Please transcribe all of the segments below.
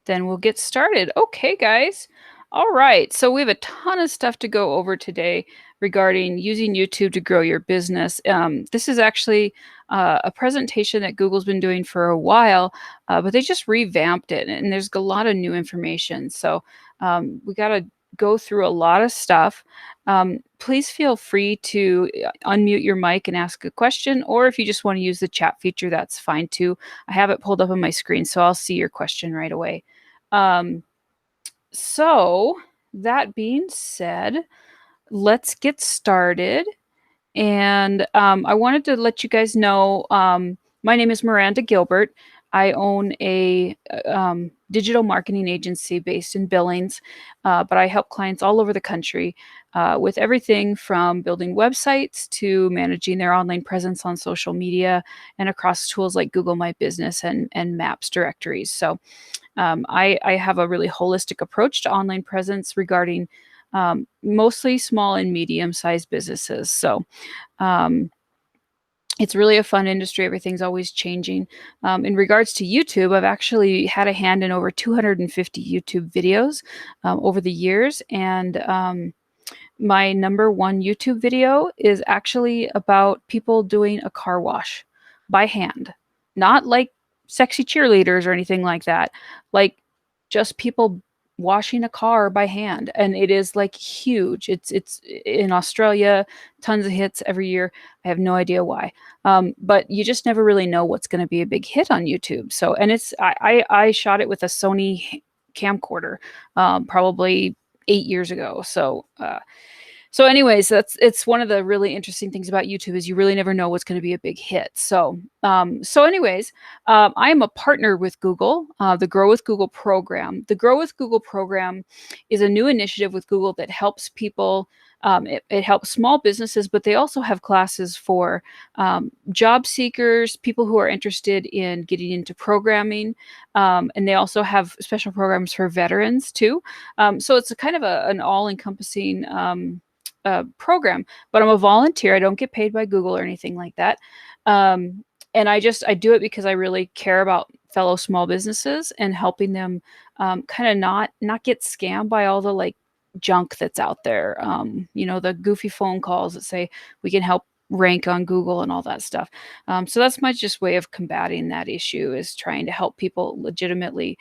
Then we'll get started. Okay, guys. All right. So we have a ton of stuff to go over today regarding using YouTube to grow your business. This is actually a presentation that Google's been doing for a while, but they just revamped it, and there's a lot of new information. So we got to go through a lot of stuff. Please feel free to unmute your mic and ask a question, or if you just want to use the chat feature, that's fine too. I have it pulled up on my screen, so I'll see your question right away. So that being said, let's get started. And I wanted to let you guys know, my name is Miranda Gilbert. I own a digital marketing agency based in Billings, but I help clients all over the country with everything from building websites to managing their online presence on social media and across tools like Google My Business and Maps directories. So I have a really holistic approach to online presence regarding mostly small and medium-sized businesses. So it's really a fun industry. Everything's always changing. In regards to YouTube, I've actually had a hand in over 250 YouTube videos over the years. And my number one YouTube video is actually about people doing a car wash by hand, not like sexy cheerleaders or anything like that, like just people washing a car by hand. And it is like huge. It's in Australia, tons of hits every year. I have no idea why. But you just never really know what's going to be a big hit on YouTube. So, and I shot it with a Sony camcorder, probably 8 years ago. So anyways, it's one of the really interesting things about YouTube is you really never know what's going to be a big hit. So anyways, I am a partner with Google, the Grow with Google program. The Grow with Google program is a new initiative with Google that helps people. It helps small businesses, but they also have classes for job seekers, people who are interested in getting into programming, and they also have special programs for veterans too. So it's a kind of an all-encompassing program, but I'm a volunteer. I don't get paid by Google or anything like that. And I do it because I really care about fellow small businesses and helping them kind of not get scammed by all the like junk that's out there. The goofy phone calls that say we can help rank on Google and all that stuff. So that's my just way of combating that issue, is trying to help people legitimately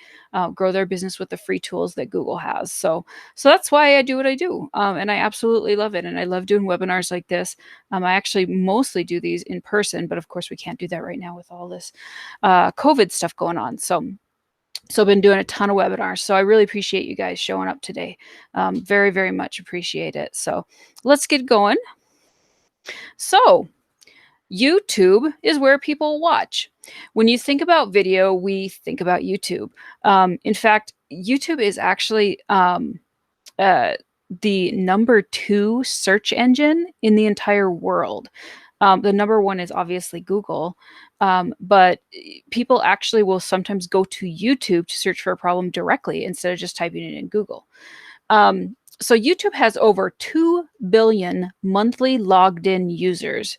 grow their business with the free tools that Google has. So that's why I do what I do. And I absolutely love it. And I love doing webinars like this. I actually mostly do these in person, but of course we can't do that right now with all this COVID stuff going on. So I've been doing a ton of webinars. So I really appreciate you guys showing up today. Very, very much appreciate it. So let's get going. So YouTube is where people watch. When you think about video, we think about YouTube. In fact, YouTube is actually the number 2 search engine in the entire world. The number 1 is obviously Google, but people actually will sometimes go to YouTube to search for a problem directly instead of just typing it in Google. So YouTube has over 2 billion monthly logged in users.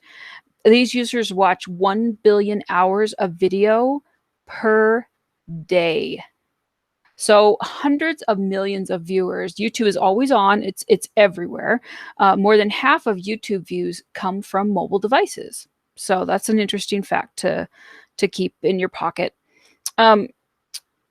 These users watch 1 billion hours of video per day. So hundreds of millions of viewers. YouTube is always on. It's everywhere. More than half of YouTube views come from mobile devices. So that's an interesting fact to keep in your pocket.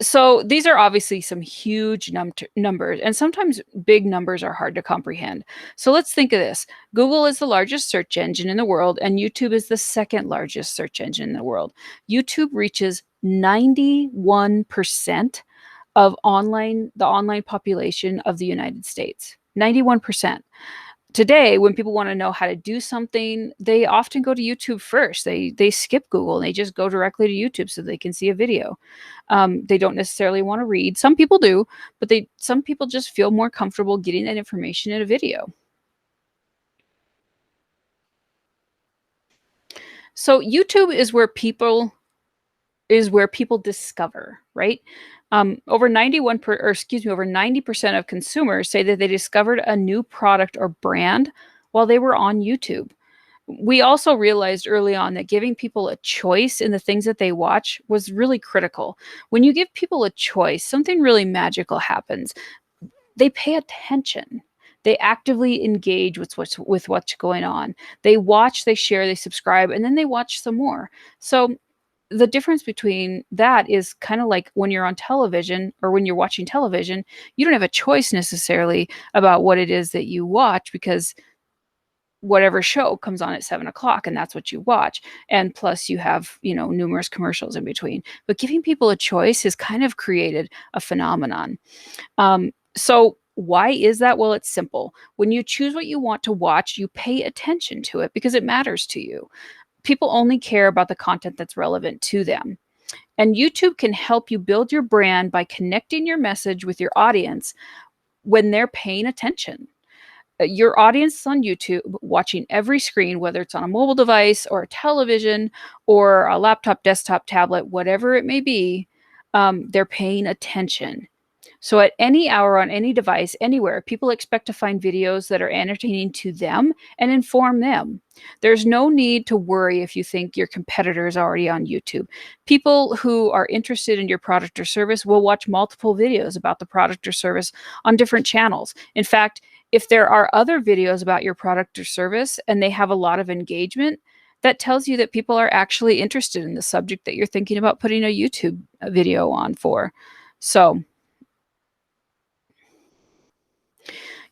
So these are obviously some huge numbers, and sometimes big numbers are hard to comprehend. So let's think of this. Google is the largest search engine in the world, and YouTube is the second largest search engine in the world. YouTube reaches 91% of the online population of the United States. 91%. Today, when people want to know how to do something, they often go to YouTube first. They skip Google and they just go directly to YouTube so they can see a video. They don't necessarily want to read. Some people do, but some people just feel more comfortable getting that information in a video. So YouTube is where people discover, right? Over 90% of consumers say that they discovered a new product or brand while they were on YouTube. We also realized early on that giving people a choice in the things that they watch was really critical. When you give people a choice, something really magical happens. They pay attention. They actively engage with what's going on. They watch, they share, they subscribe, and then they watch some more. So the difference between that is kind of like when you're on television or when you're watching television, you don't have a choice necessarily about what it is that you watch because whatever show comes on at 7 o'clock and that's what you watch. And plus you have, numerous commercials in between. But giving people a choice has kind of created a phenomenon. So why is that? Well, it's simple. When you choose what you want to watch, you pay attention to it because it matters to you. People only care about the content that's relevant to them. And YouTube can help you build your brand by connecting your message with your audience when they're paying attention. Your audience on YouTube watching every screen, whether it's on a mobile device or a television or a laptop, desktop, tablet, whatever it may be, they're paying attention. So at any hour on any device, anywhere, people expect to find videos that are entertaining to them and inform them. There's no need to worry if you think your competitor is already on YouTube. People who are interested in your product or service will watch multiple videos about the product or service on different channels. In fact, if there are other videos about your product or service and they have a lot of engagement, that tells you that people are actually interested in the subject that you're thinking about putting a YouTube video on for. So,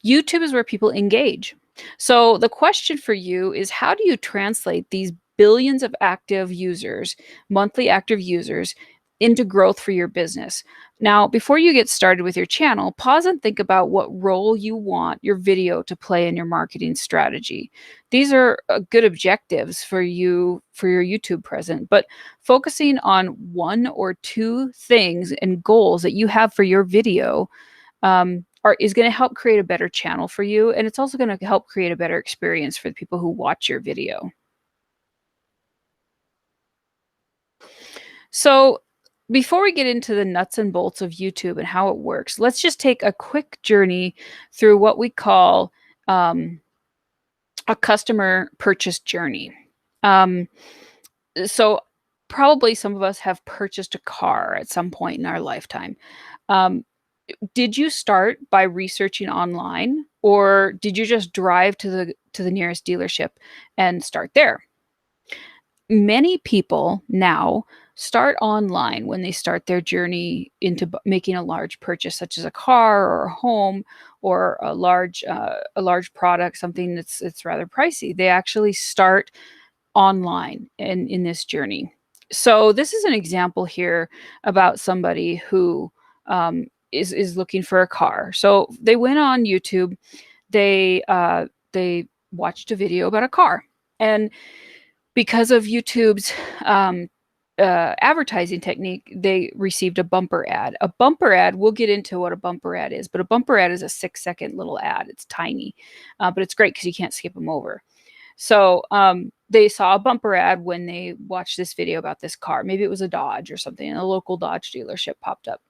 YouTube is where people engage. So the question for you is, how do you translate these billions of active users, monthly active users, into growth for your business? Now, before you get started with your channel, pause and think about what role you want your video to play in your marketing strategy. These are good objectives for you for your YouTube presence, but focusing on one or two things and goals that you have for your video is going to help create a better channel for you. And it's also going to help create a better experience for the people who watch your video. So, before we get into the nuts and bolts of YouTube and how it works, let's just take a quick journey through what we call um, a customer purchase journey. Um, so, probably some of us have purchased a car at some point in our lifetime. Um, did you start by researching online, or did you just drive to the nearest dealership and start there? Many people now start online when they start their journey into making a large purchase, such as a car or a home or a large product, something that's rather pricey. They actually start online in this journey. So this is an example here about somebody who is looking for a car. So they went on YouTube. They watched a video about a car, and because of YouTube's advertising technique, they received a bumper ad. A bumper ad, we'll get into what a bumper ad is, but a bumper ad is a 6-second little ad. It's tiny, but it's great because you can't skip them over. So they saw a bumper ad when they watched this video about this car. Maybe it was a Dodge or something, and a local Dodge dealership popped up.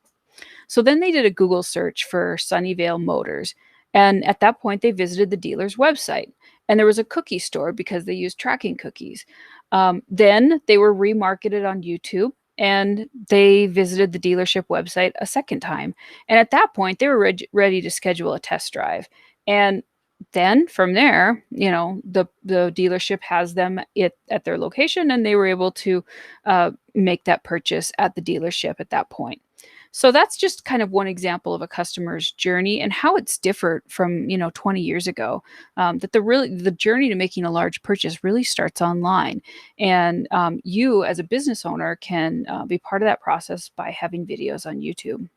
So then they did a Google search for Sunnyvale Motors. And at that point, they visited the dealer's website. And there was a cookie store because they used tracking cookies. Then they were remarketed on YouTube and they visited the dealership website a second time. And at that point, they were ready to schedule a test drive. And then from there, the dealership has them at their location, and they were able to make that purchase at the dealership at that point. So that's just kind of one example of a customer's journey and how it's different from 20 years ago. That the journey to making a large purchase really starts online, and you as a business owner can be part of that process by having videos on YouTube.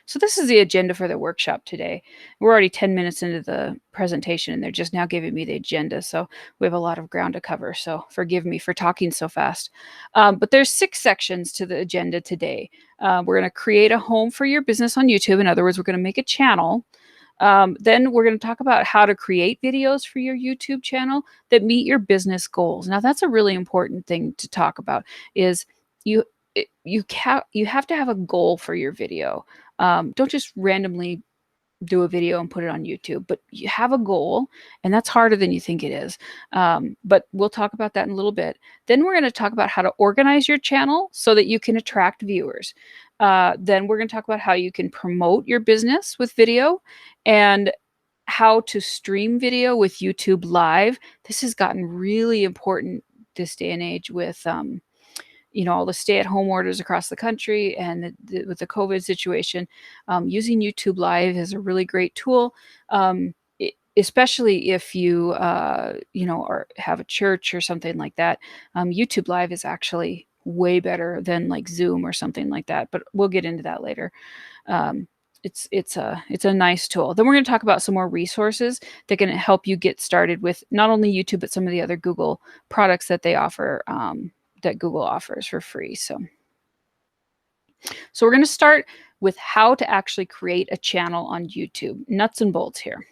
So this is the agenda for the workshop today. We're already 10 minutes into the presentation and they're just now giving me the agenda. So we have a lot of ground to cover. So forgive me for talking so fast. But there's 6 sections to the agenda today. We're going to create a home for your business on YouTube. In other words, we're going to make a channel. Then we're going to talk about how to create videos for your YouTube channel that meet your business goals. Now that's a really important thing to talk about is you you have to have a goal for your video. Don't just randomly do a video and put it on YouTube, but you have a goal, and that's harder than you think it is. But we'll talk about that in a little bit. Then we're going to talk about how to organize your channel so that you can attract viewers. Then we're going to talk about how you can promote your business with video and how to stream video with YouTube Live. This has gotten really important this day and age with all the stay-at-home orders across the country and with the COVID situation. Using YouTube Live is a really great tool, especially if you or have a church or something like that. YouTube Live is actually way better than like Zoom or something like that, but we'll get into that later. It's a nice tool. Then we're going to talk about some more resources that can help you get started with not only YouTube, but some of the other Google products that they offer, that Google offers for free. So we're going to start with how to actually create a channel on YouTube. Nuts and bolts here.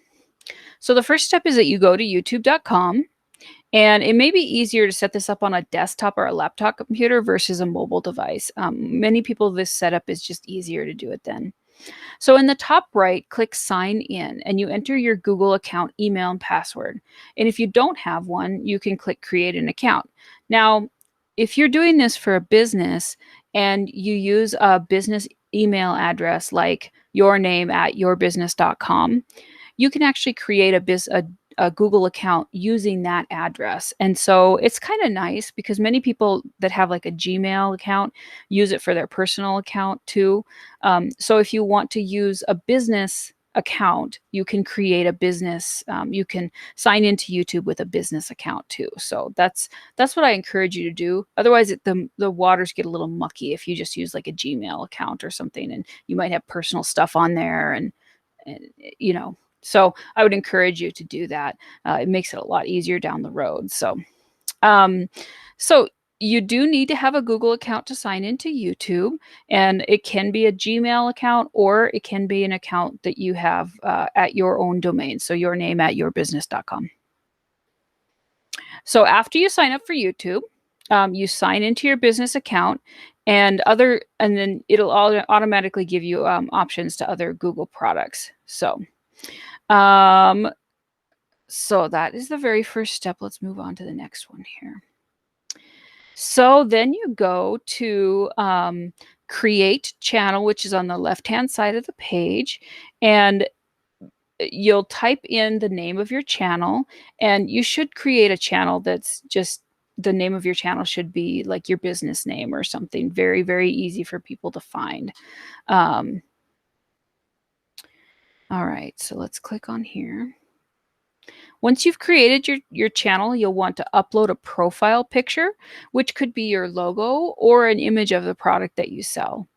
So the first step is that you go to youtube.com, and it may be easier to set this up on a desktop or a laptop computer versus a mobile device. Many people, this setup is just easier to do it then. So in the top right, click sign in, and you enter your Google account email and password. And if you don't have one, you can click create an account. Now, if you're doing this for a business and you use a business email address like yourname@yourbusiness.com, you can actually create a Google account using that address. And so it's kind of nice because many people that have like a Gmail account use it for their personal account too. So if you want to use a business account, you can create a business. You can sign into YouTube with a business account too. So that's what I encourage you to do. Otherwise, the waters get a little mucky if you just use like a Gmail account or something, and you might have personal stuff on there, and so I would encourage you to do that. It makes it a lot easier down the road. So you do need to have a Google account to sign into YouTube, and it can be a Gmail account or it can be an account that you have at your own domain. So yourname@yourbusiness.com. So after you sign up for YouTube, you sign into your business account, and then it'll automatically give you options to other Google products. So that is the very first step. Let's move on to the next one here. So then you go to create channel, which is on the left-hand side of the page, and you'll type in the name of your channel, and you should create a channel that's just, the name of your channel should be like your business name or something very, very easy for people to find. All right, so let's click on here. Once you've created your channel, you'll want to upload a profile picture, which could be your logo or an image of the product that you sell.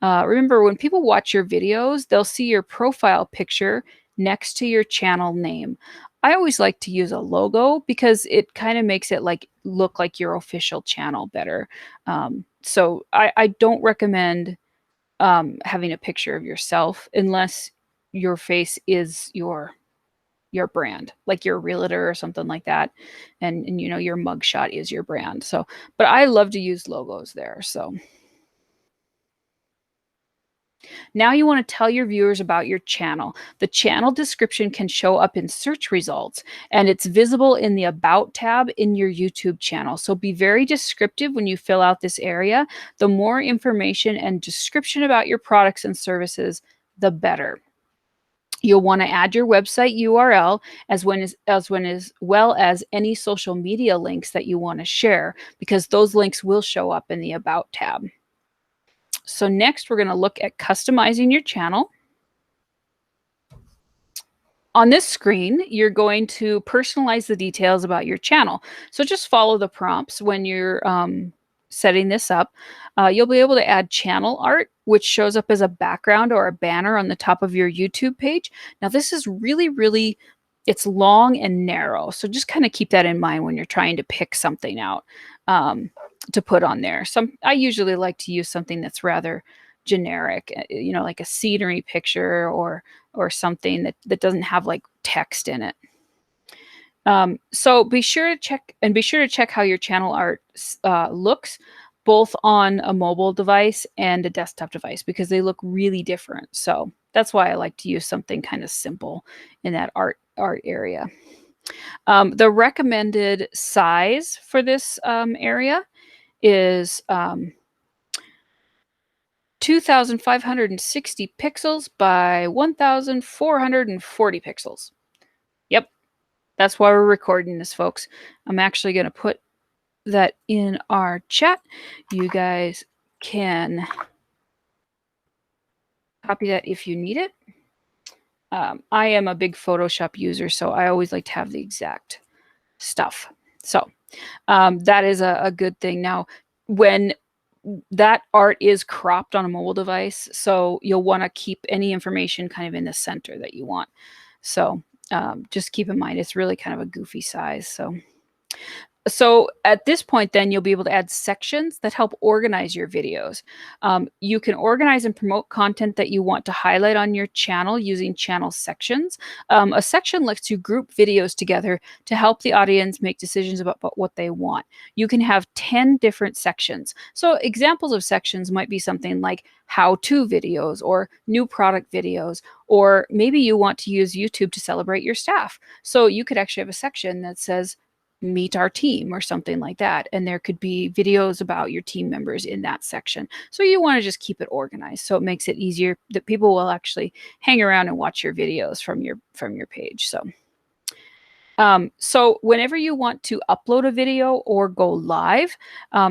Remember, when people watch your videos, they'll see your profile picture next to your channel name. I always like to use a logo because it kind of makes it look like your official channel better. So I don't recommend having a picture of yourself unless your face is your brand, like you're a realtor or something like that, and your mugshot is your brand. So, but I love to use logos there. So now you want to tell your viewers about your channel. The channel description can show up in search results, and it's visible in the About tab in your YouTube channel. So be very descriptive when you fill out this area. The more information and description about your products and services, the better. You'll want to add your website URL as well as any social media links that you want to share, because those links will show up in the About tab. So next, we're going to look at customizing your channel. On this screen, you're going to personalize the details about your channel. So just follow the prompts when you're setting this up. You'll be able to add channel art, which shows up as a background or a banner on the top of your YouTube page. Now, this is really, it's long and narrow. So just kind of keep that in mind when you're trying to pick something out to put on there. I usually like to use something that's rather generic, like a scenery picture or something that doesn't have like text in it. So be sure to check how your channel art looks, both on a mobile device and a desktop device, because they look really different. So that's why I like to use something kind of simple in that art area. The recommended size for this area is 2,560 pixels by 1,440 pixels. Yep, that's why we're recording this, folks. I'm actually going to put that in our chat. You guys can copy that if you need it. I am a big Photoshop user, so I always like to have the exact stuff. So that is a good thing. Now, when that art is cropped on a mobile device, so you'll want to keep any information kind of in the center that you want. So just keep in mind, it's really kind of a goofy size. So at this point, then you'll be able to add sections that help organize your videos. You can organize and promote content that you want to highlight on your channel using channel sections. A section lets you group videos together to help the audience make decisions about what they want. You can have 10 different sections. So examples of sections might be something like how-to videos or new product videos, or maybe you want to use YouTube to celebrate your staff. So you could actually have a section that says meet our team or something like that, and there could be videos about your team members in that section. So you want to just keep it organized so it makes it easier that people will actually hang around and watch your videos from your page. So whenever you want to upload a video or go live,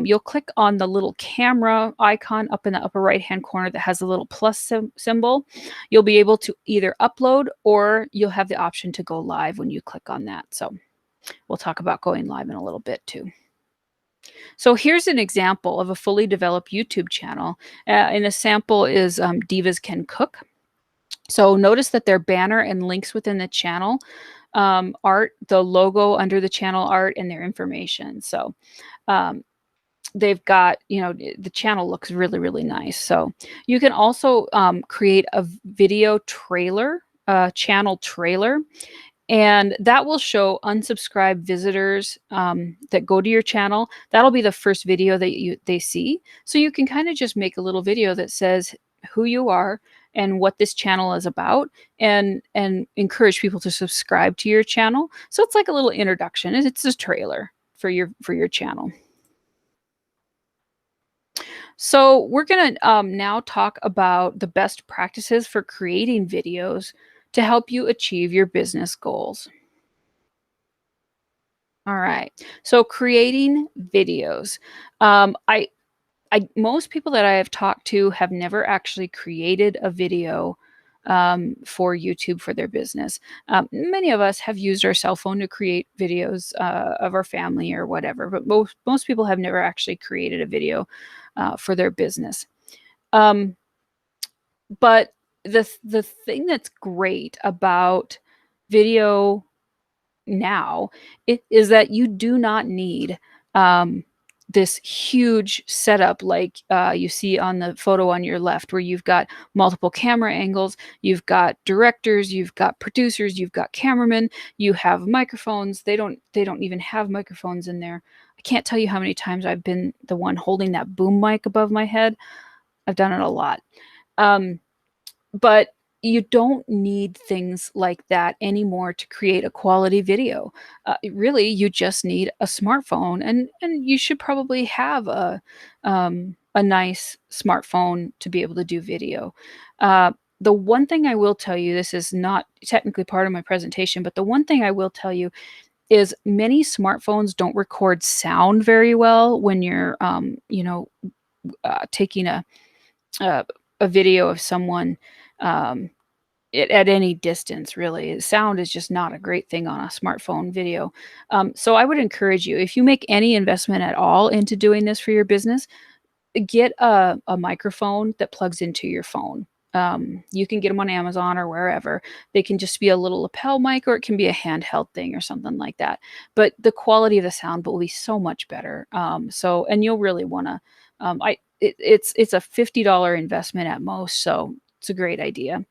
you'll click on the little camera icon up in the upper right hand corner that has a little plus symbol. You'll be able to either upload, or you'll have the option to go live when you click on that. So we'll talk about going live in a little bit too. So here's an example of a fully developed YouTube channel. And a sample is Divas Can Cook. So notice that their banner and links within the channel art, the logo under the channel art, and their information. So they've got, the channel looks really, really nice. So you can also create a video trailer, channel trailer. And that will show unsubscribed visitors that go to your channel. That'll be the first video that they see. So you can kind of just make a little video that says who you are and what this channel is about, and encourage people to subscribe to your channel. So it's like a little introduction. It's a trailer for your channel. So we're going to now talk about the best practices for creating videos to help you achieve your business goals. All right. So creating videos. Most people that I have talked to have never actually created a video for YouTube for their business. Many of us have used our cell phone to create videos of our family or whatever, but most people have never actually created a video for their business. But the thing that's great about video now is that you do not need this huge setup like you see on the photo on your left, where you've got multiple camera angles, you've got directors, you've got producers, you've got cameramen, you have microphones. They don't even have microphones in there. I can't tell you how many times I've been the one holding that boom mic above my head. I've done it a lot. But you don't need things like that anymore to create a quality video. Really, you just need a smartphone, and you should probably have a nice smartphone to be able to do video. The one thing I will tell you, this is not technically part of my presentation, but the one thing I will tell you is many smartphones don't record sound very well when you're, taking a video of someone at any distance. Really, sound is just not a great thing on a smartphone video. So I would encourage you, if you make any investment at all into doing this for your business, get a microphone that plugs into your phone. You can get them on Amazon or wherever. They can just be a little lapel mic, or it can be a handheld thing or something like that. But the quality of the sound will be so much better. And you'll really want to. It's a $50 investment at most, so it's a great idea.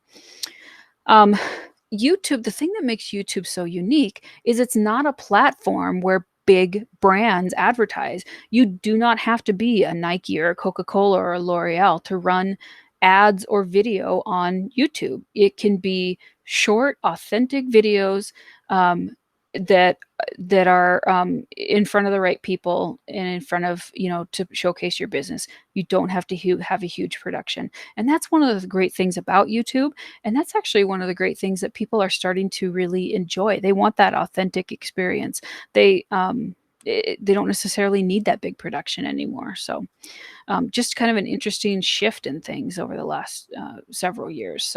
YouTube, the thing that makes YouTube so unique is it's not a platform where big brands advertise. You do not have to be a Nike or a Coca-Cola or a L'Oreal to run ads or video on YouTube. It can be short, authentic videos um, that are in front of the right people and in front of, to showcase your business. You don't have to have a huge production, and that's one of the great things about YouTube. And that's actually one of the great things that people are starting to really enjoy. They want that authentic experience. They don't necessarily need that big production anymore. So just kind of an interesting shift in things over the last several years.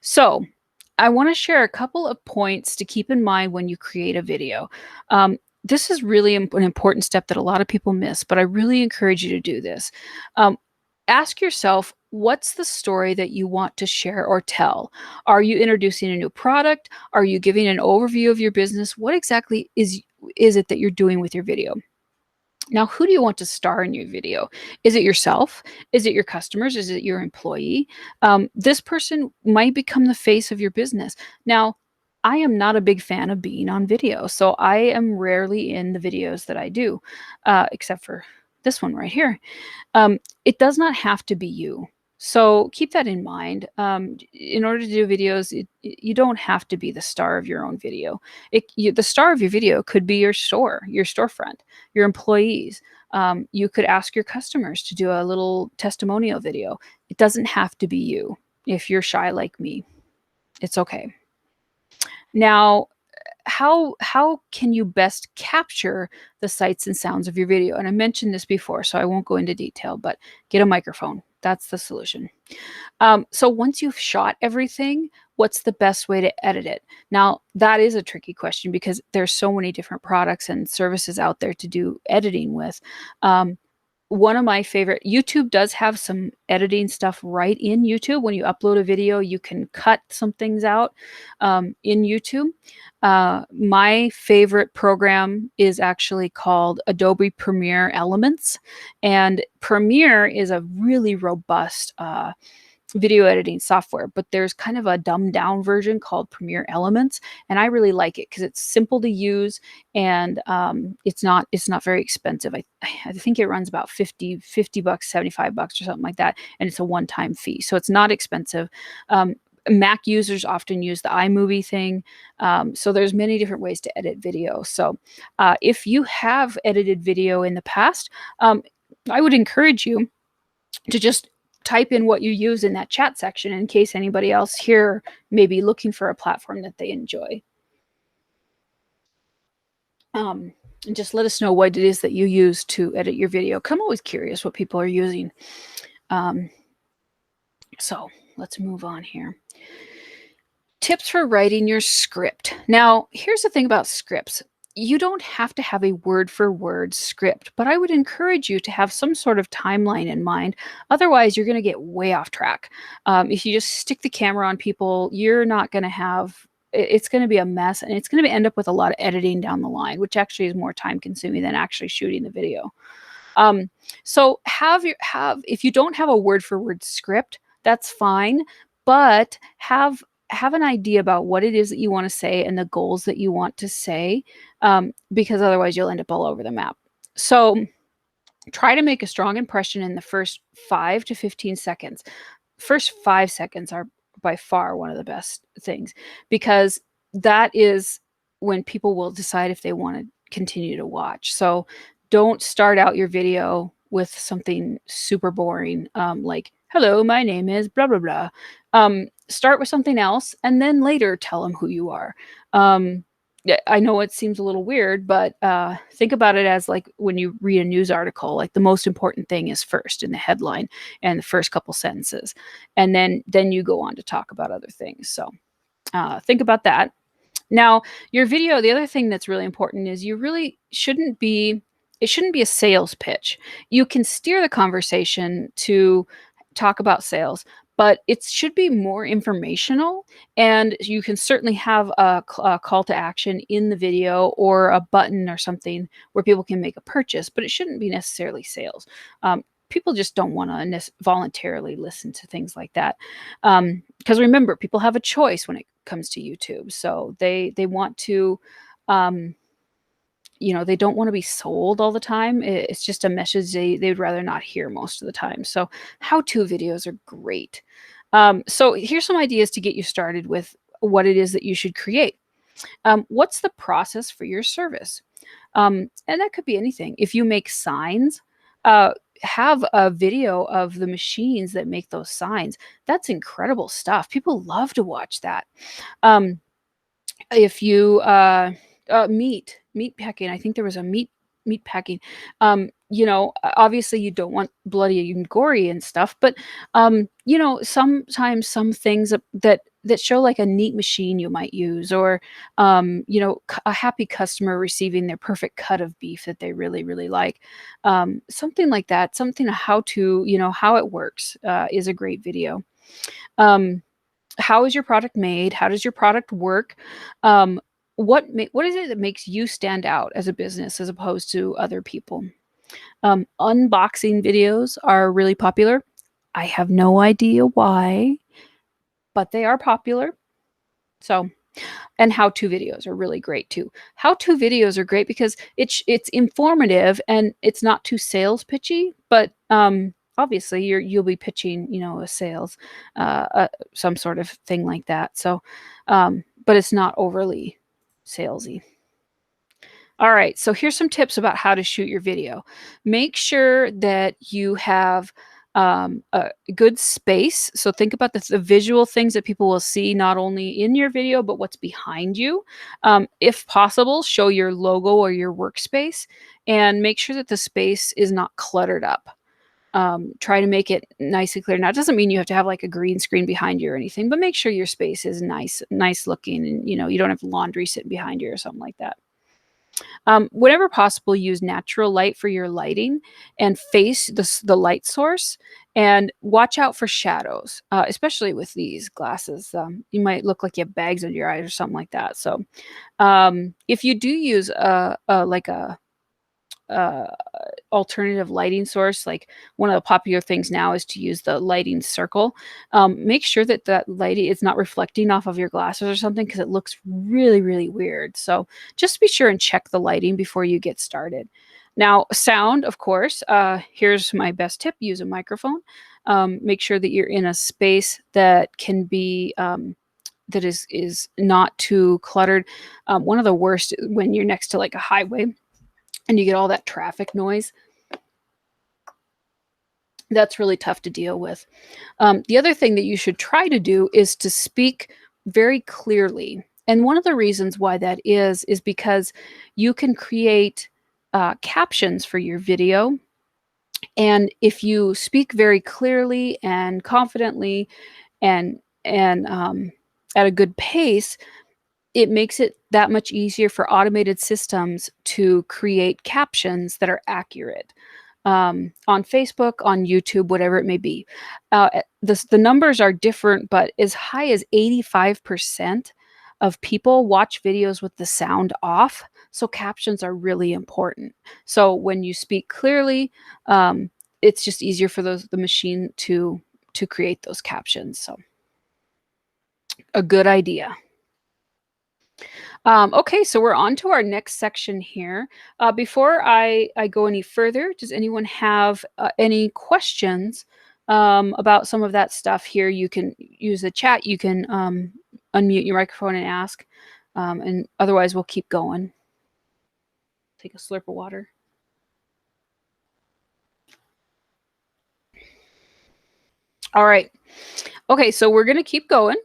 So I want to share a couple of points to keep in mind when you create a video. This is really an important step that a lot of people miss, but I really encourage you to do this. Um, Ask yourself, what's the story that you want to share or tell? Are you introducing a new product? Are you giving an overview of your business? What exactly is it that you're doing with your video? Now, who do you want to star in your video? Is it yourself? Is it your customers? Is it your employee? This person might become the face of your business. Now, I am not a big fan of being on video, so I am rarely in the videos that I do, except for this one right here. It does not have to be you. So keep that in mind. In order to do videos, you don't have to be the star of your own video. The star of your video could be your store, your storefront, your employees. You could ask your customers to do a little testimonial video. It doesn't have to be you. If you're shy like me, it's okay. Now, how can you best capture the sights and sounds of your video? And I mentioned this before, so I won't go into detail, but get a microphone. That's the solution. So once you've shot everything, what's the best way to edit it? Now, that is a tricky question because there's so many different products and services out there to do editing with. One of my favorite, YouTube does have some editing stuff right in YouTube. When you upload a video, you can cut some things out in YouTube. My favorite program is actually called Adobe Premiere Elements. And Premiere is a really robust video editing software, but there's kind of a dumbed down version called Premiere Elements, and I really like it because it's simple to use and it's not very expensive. I think it runs about 50 bucks, 75 bucks or something like that, and it's a one-time fee, so it's not expensive. Mac users often use the iMovie thing, so there's many different ways to edit video. So if you have edited video in the past, I would encourage you to just type in what you use in that chat section in case anybody else here may be looking for a platform that they enjoy. And just let us know what it is that you use to edit your video. 'Cause I'm always curious what people are using. So let's move on here. Tips for writing your script. Now, here's the thing about scripts. You don't have to have a word for word script, but I would encourage you to have some sort of timeline in mind. Otherwise, you're going to get way off track. If you just stick the camera on people, you're not going to have it's going to be a mess, and it's going to end up with a lot of editing down the line, which actually is more time consuming than actually shooting the video. So if you don't have a word for word script, that's fine, but have an idea about what it is that you want to say and the goals that you want to say, because otherwise you'll end up all over the map. So try to make a strong impression in the first 5 to 15 seconds. First 5 seconds are by far one of the best things, because that is when people will decide if they want to continue to watch. So don't start out your video with something super boring, like, hello, my name is blah, blah, blah. Start with something else and then later tell them who you are. I know it seems a little weird, but think about it as like when you read a news article, like the most important thing is first in the headline and the first couple sentences. And then you go on to talk about other things. So think about that. Now, your video, the other thing that's really important is you really shouldn't be a sales pitch. You can steer the conversation to talk about sales, but it should be more informational, and you can certainly have a call to action in the video or a button or something where people can make a purchase, but it shouldn't be necessarily sales. People just don't want to voluntarily listen to things like that. Because remember, people have a choice when it comes to YouTube. So they want to they don't want to be sold all the time. It's just a message they'd rather not hear most of the time. So how-to videos are great. So here's some ideas to get you started with what it is that you should create. What's the process for your service? And that could be anything. If you make signs, uh, have a video of the machines that make those signs. That's incredible stuff. People love to watch that. Um, if you meat packing, I think there was a meat packing. Obviously you don't want bloody and gory and stuff, but sometimes some things that show like a neat machine you might use, or a happy customer receiving their perfect cut of beef that they really really like, something like that, something how to how it works is a great video. um, how is your product made? How does your product work? Um, what is it that makes you stand out as a business as opposed to other people? Unboxing videos are really popular. I have no idea why, but they are popular. So, and how-to videos are really great too. How-to videos are great because it's informative and it's not too sales pitchy, but obviously you'll be pitching, a sales, some sort of thing like that. So, but it's not overly salesy. All right, so here's some tips about how to shoot your video. Make sure that you have a good space. So think about the visual things that people will see not only in your video, but what's behind you. If possible, show your logo or your workspace and make sure that the space is not cluttered up. Try to make it nice and clear. Now, it doesn't mean you have to have like a green screen behind you or anything, but make sure your space is nice looking, and you don't have laundry sitting behind you or something like that. Whenever possible, use natural light for your lighting and face the light source, and watch out for shadows, especially with these glasses. You might look like you have bags under your eyes or something like that. So if you do use a alternative lighting source, like one of the popular things now is to use the lighting circle. Make sure that that lighting is not reflecting off of your glasses or something, because it looks really really weird. So just be sure and check the lighting before you get started. Now, sound, of course. Here's my best tip: use a microphone. Make sure that you're in a space that can be that is not too cluttered. One of the worst when you're next to like a highway and you get all that traffic noise. That's really tough to deal with. The other thing that you should try to do is to speak very clearly. And one of the reasons why that is because you can create captions for your video. And if you speak very clearly and confidently and at a good pace, it makes it that much easier for automated systems to create captions that are accurate, on Facebook, on YouTube, whatever it may be. The numbers are different, but as high as 85% of people watch videos with the sound off. So captions are really important. So when you speak clearly, it's just easier for the machine to create those captions. So a good idea. Okay, so we're on to our next section here. Before I go any further, does anyone have any questions about some of that stuff here? You can use the chat. You can unmute your microphone and ask. And otherwise, we'll keep going. Take a slurp of water. All right. Okay, so we're going to keep going.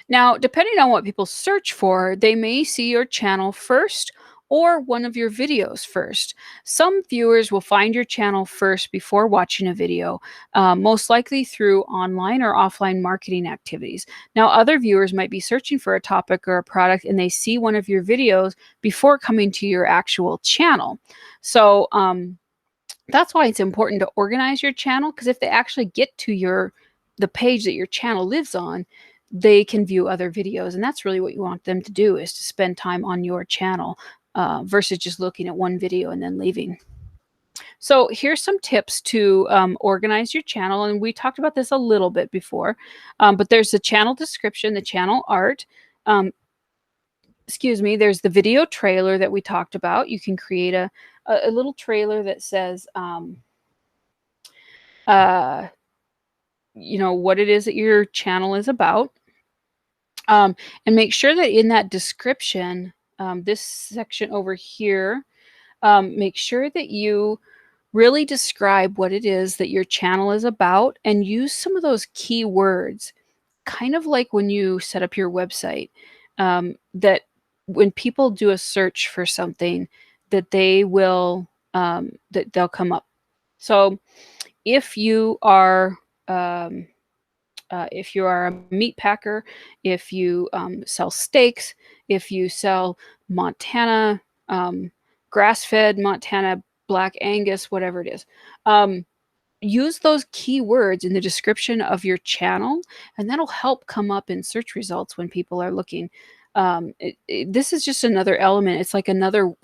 Now, depending on what people search for, they may see your channel first or one of your videos first. Some viewers will find your channel first before watching a video, most likely through online or offline marketing activities. Now, other viewers might be searching for a topic or a product and they see one of your videos before coming to your actual channel. So that's why it's important to organize your channel, because if they actually get to the page that your channel lives on, they can view other videos, and that's really what you want them to do, is to spend time on your channel versus just looking at one video and then leaving. So here's some tips to organize your channel, and we talked about this a little bit before, but there's the channel description, the channel art. excuse me, there's the video trailer that we talked about. You can create a little trailer that says, uh, what it is that your channel is about. And make sure that in that description, this section over here, make sure that you really describe what it is that your channel is about and use some of those keywords, kind of like when you set up your website, that when people do a search for something, that they'll come up. So if you are um, if you are a meat packer, if you sell steaks, if you sell Montana grass-fed Montana Black Angus, whatever it is, use those keywords in the description of your channel, and that'll help come up in search results when people are looking. This is just another element. It's like another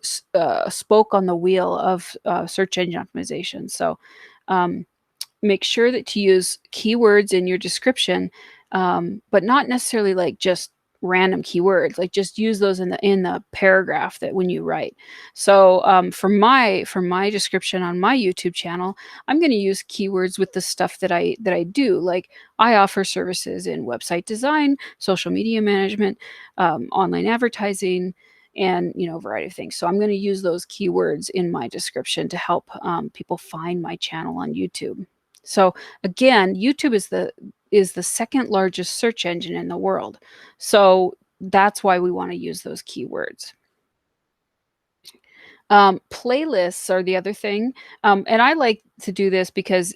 spoke on the wheel of search engine optimization. So make sure that to use keywords in your description, but not necessarily like just random keywords. Like just use those in the paragraph that when you write. So for my description on my YouTube channel, I'm going to use keywords with the stuff that I do. Like I offer services in website design, social media management, online advertising, and a variety of things. So I'm going to use those keywords in my description to help people find my channel on YouTube. So again, YouTube is the second largest search engine in the world. So that's why we want to use those keywords. Playlists are the other thing. And I like to do this because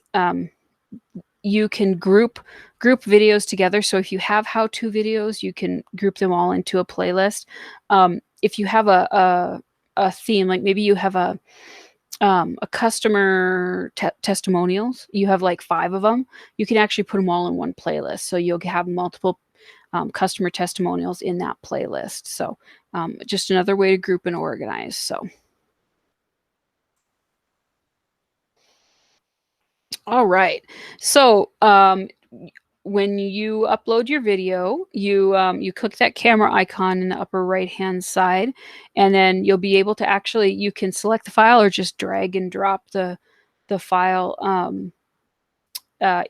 you can group videos together. So if you have how-to videos, you can group them all into a playlist. If you have a theme, like maybe you have a customer testimonials, you have like 5 of them, you can actually put them all in one playlist. So you'll have multiple customer testimonials in that playlist. So just another way to group and organize. So, all right. So when you upload your video, you click that camera icon in the upper right hand side, and then you'll be able to you can select the file or just drag and drop the file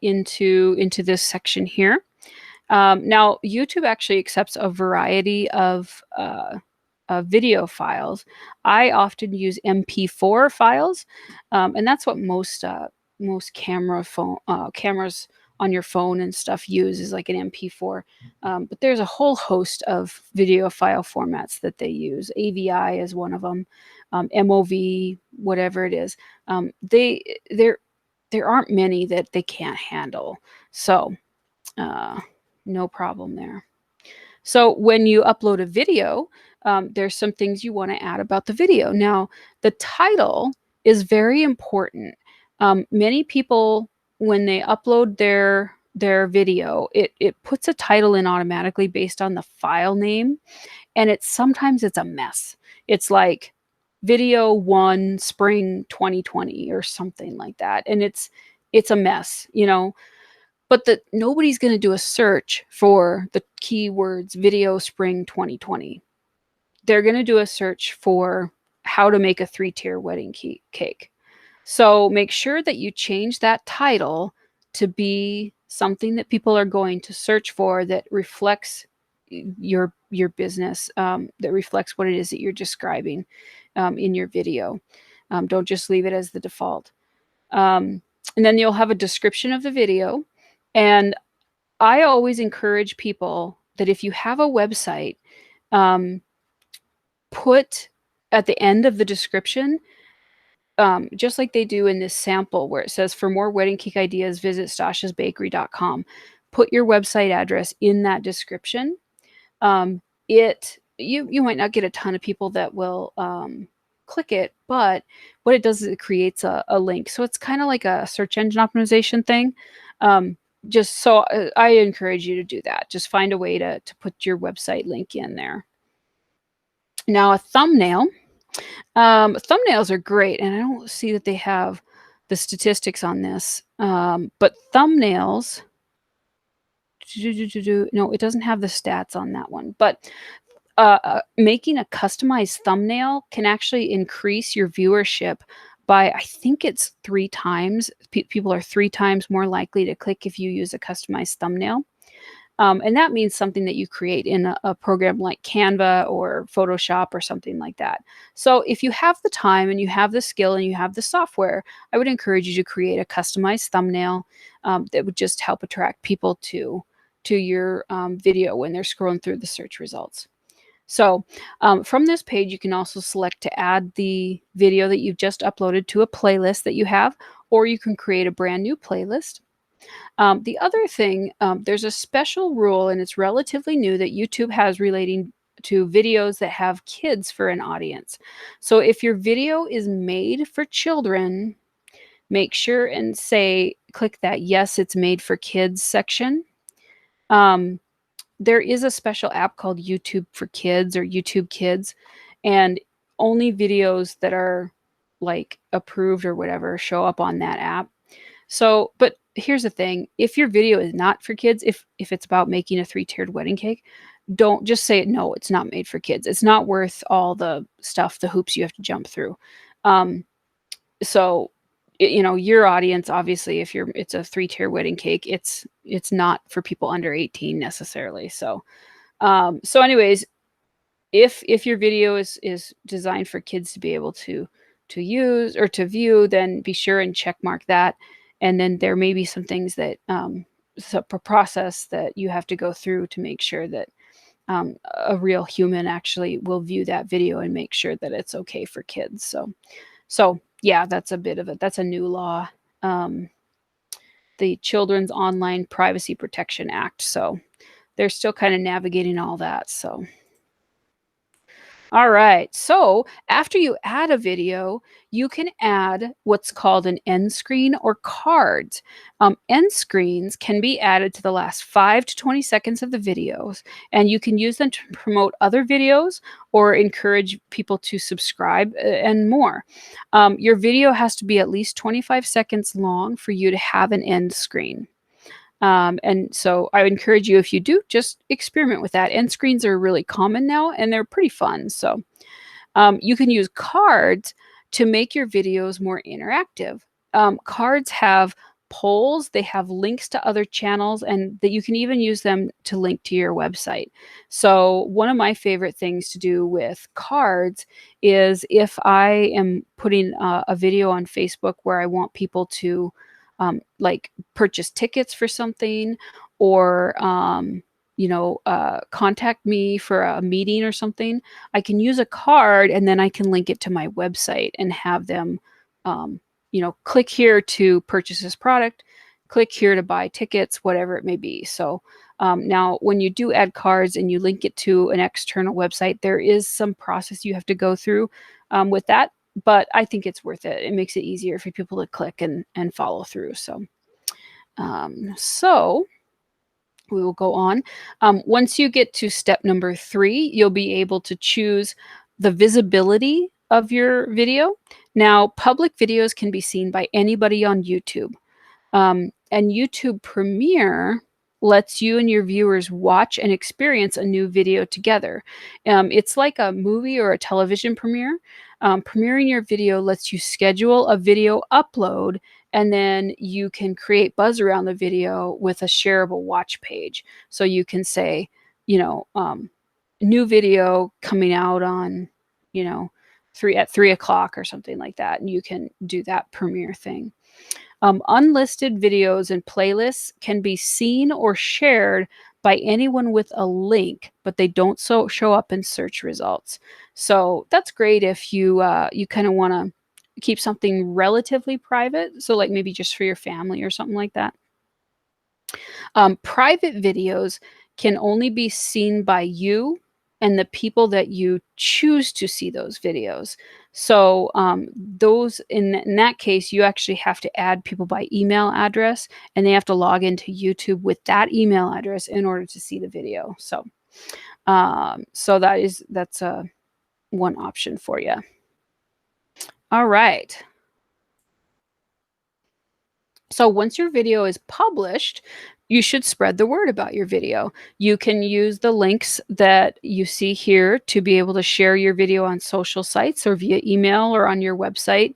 into this section here. Now, YouTube actually accepts a variety of video files. I often use MP4 files, and that's what most cameras on your phone and stuff use, is like an MP4. But there's a whole host of video file formats that they use. AVI is one of them. MOV, whatever it is. There aren't many that they can't handle. So no problem there. So when you upload a video, there's some things you want to add about the video. Now, the title is very important. Many people, when they upload their video, it puts a title in automatically based on the file name, and sometimes it's a mess. It's like video 1 spring 2020 or something like that, and it's a mess, but nobody's going to do a search for the keywords video spring 2020. They're going to do a search for how to make a 3-tier wedding cake. So make sure that you change that title to be something that people are going to search for, that reflects your business, that reflects what it is that you're describing in your video. Don't just leave it as the default. And then you'll have a description of the video. And I always encourage people that if you have a website, put at the end of the description, just like they do in this sample where it says, for more wedding cake ideas, visit stashasbakery.com. Put your website address in that description. You might not get a ton of people that will click it, but what it does is it creates a link. So it's kind of like a search engine optimization thing. Just so I encourage you to do that. Just find a way to put your website link in there. Now, a thumbnail. Thumbnails are great, and I don't see that they have the statistics on this. But thumbnails, no, it doesn't have the stats on that one. But Making a customized thumbnail can actually increase your viewership by, I think it's 3 times. People are 3 times more likely to click if you use a customized thumbnail. And that means something that you create in a program like Canva or Photoshop or something like that. So if you have the time and you have the skill and you have the software, I would encourage you to create a customized thumbnail that would just help attract people to your video when they're scrolling through the search results. So from this page, you can also select to add the video that you've just uploaded to a playlist that you have, or you can create a brand new playlist. The other thing, there's a special rule, and it's relatively new, that YouTube has relating to videos that have kids for an audience. So if your video is made for children, make sure and click that yes, it's made for kids section. There is a special app called YouTube for Kids or YouTube Kids, and only videos that are like approved or whatever show up on that app. So, but here's the thing, if your video is not for kids, if it's about making a 3-tiered wedding cake, don't just say, "No, it's not made for kids." It's not worth all the stuff, the hoops you have to jump through. Um, so, your audience, obviously, if it's a 3-tier wedding cake, it's not for people under 18 necessarily. So anyways, if your video is designed for kids to be able to use or to view, then be sure and check mark that. And then there may be some things that a process that you have to go through to make sure that a real human actually will view that video and make sure that it's okay for kids. So yeah, that's a new law. The Children's Online Privacy Protection Act. So they're still kind of navigating all that. So all right. So after you add a video, you can add what's called an end screen or cards. End screens can be added to the last 5 to 20 seconds of the videos, and you can use them to promote other videos or encourage people to subscribe and more. Your video has to be at least 25 seconds long for you to have an end screen. And so I would encourage you, if you do, just experiment with that. End screens are really common now, and they're pretty fun. So you can use cards to make your videos more interactive. Cards have polls, they have links to other channels, and that you can even use them to link to your website. So one of my favorite things to do with cards is if I am putting a video on Facebook where I want people to like purchase tickets for something, or contact me for a meeting or something, I can use a card and then I can link it to my website and have them, click here to purchase this product, click here to buy tickets, whatever it may be. So now when you do add cards and you link it to an external website, there is some process you have to go through with that, but I think it's worth it. It makes it easier for people to click and follow through. So we will go on. Once you get to step number 3, you'll be able to choose the visibility of your video. Now, public videos can be seen by anybody on YouTube. And YouTube Premiere lets you and your viewers watch and experience a new video together. It's like a movie or a television premiere. Premiering your video lets you schedule a video upload, and then you can create buzz around the video with a shareable watch page. So you can say, new video coming out on, 3 o'clock or something like that. And you can do that premiere thing. Unlisted videos and playlists can be seen or shared by anyone with a link, but they don't show up in search results. So that's great if you kind of want to keep something relatively private. So like maybe just for your family or something like that. Private videos can only be seen by you and the people that you choose to see those videos. So those in that case, you actually have to add people by email address, and they have to log into YouTube with that email address in order to see the video. So that's one option for you. All right. So once your video is published, you should spread the word about your video. You can use the links that you see here to be able to share your video on social sites or via email or on your website.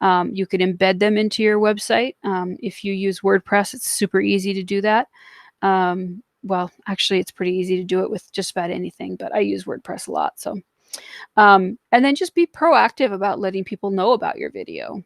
You can embed them into your website. If you use WordPress, it's super easy to do that. Well, actually, it's pretty easy to do it with just about anything, but I use WordPress a lot. So, and then just be proactive about letting people know about your video.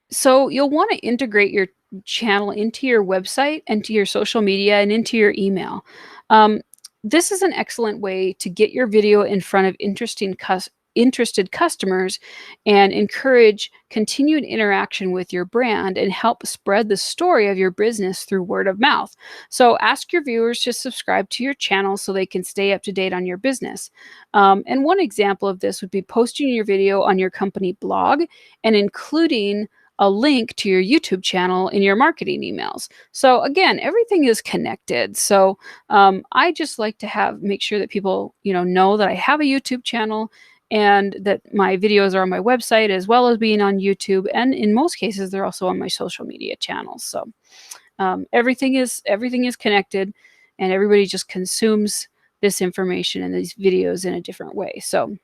So you'll want to integrate your channel into your website and to your social media and into your email. Um, this is an excellent way to get your video in front of interested customers and encourage continued interaction with your brand and help spread the story of your business through word of mouth. So ask your viewers to subscribe to your channel so they can stay up to date on your business. And one example of this would be posting your video on your company blog and including a link to your YouTube channel in your marketing emails. So again, everything is connected. So I just like to make sure that people, know that I have a YouTube channel and that my videos are on my website as well as being on YouTube. And in most cases, they're also on my social media channels. So everything is connected, and everybody just consumes this information and these videos in a different way. So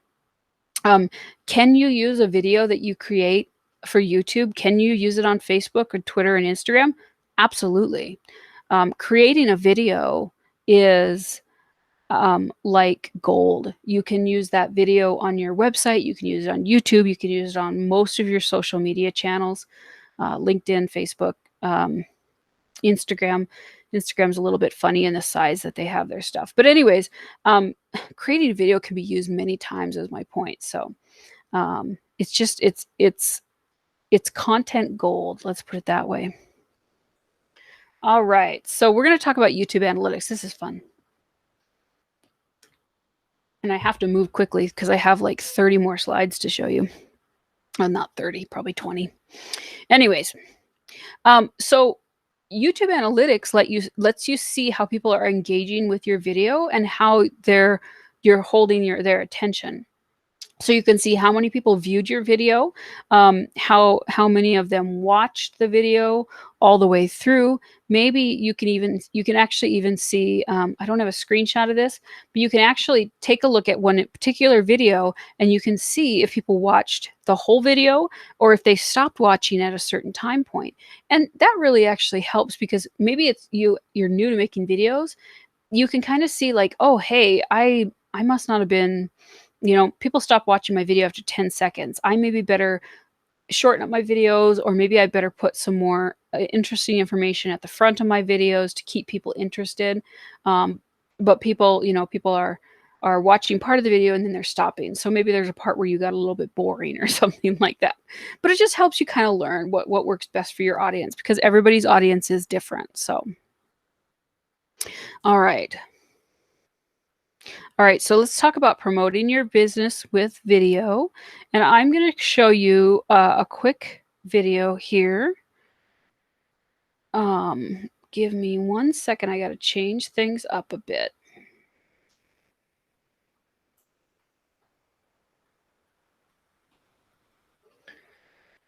can you use a video that you create for YouTube? Can you use it on Facebook or Twitter and Instagram? Absolutely. Creating a video is like gold. You can use that video on your website. You can use it on YouTube. You can use it on most of your social media channels, LinkedIn, Facebook, Instagram. Instagram's a little bit funny in the size that they have their stuff. But anyways, creating a video can be used many times as my point. So it's content gold. Let's put it that way. All right. So we're going to talk about YouTube analytics. This is fun. And I have to move quickly because I have like 30 more slides to show you. Well, not 30, probably 20. Anyways, so YouTube analytics lets you see how people are engaging with your video and how you're holding their attention. So you can see how many people viewed your video, how many of them watched the video all the way through. Maybe you can actually even see, I don't have a screenshot of this, but you can actually take a look at one particular video and you can see if people watched the whole video or if they stopped watching at a certain time point. And that really actually helps because maybe you're new to making videos. You can kind of see like, oh, hey, I must not have been, people stop watching my video after 10 seconds. I maybe better shorten up my videos, or maybe I better put some more interesting information at the front of my videos to keep people interested. But people are watching part of the video and then they're stopping. So maybe there's a part where you got a little bit boring or something like that. But it just helps you kind of learn what works best for your audience because everybody's audience is different. So, all right. All right, so let's talk about promoting your business with video. And I'm going to show you a quick video here. Give me 1 second. I got to change things up a bit.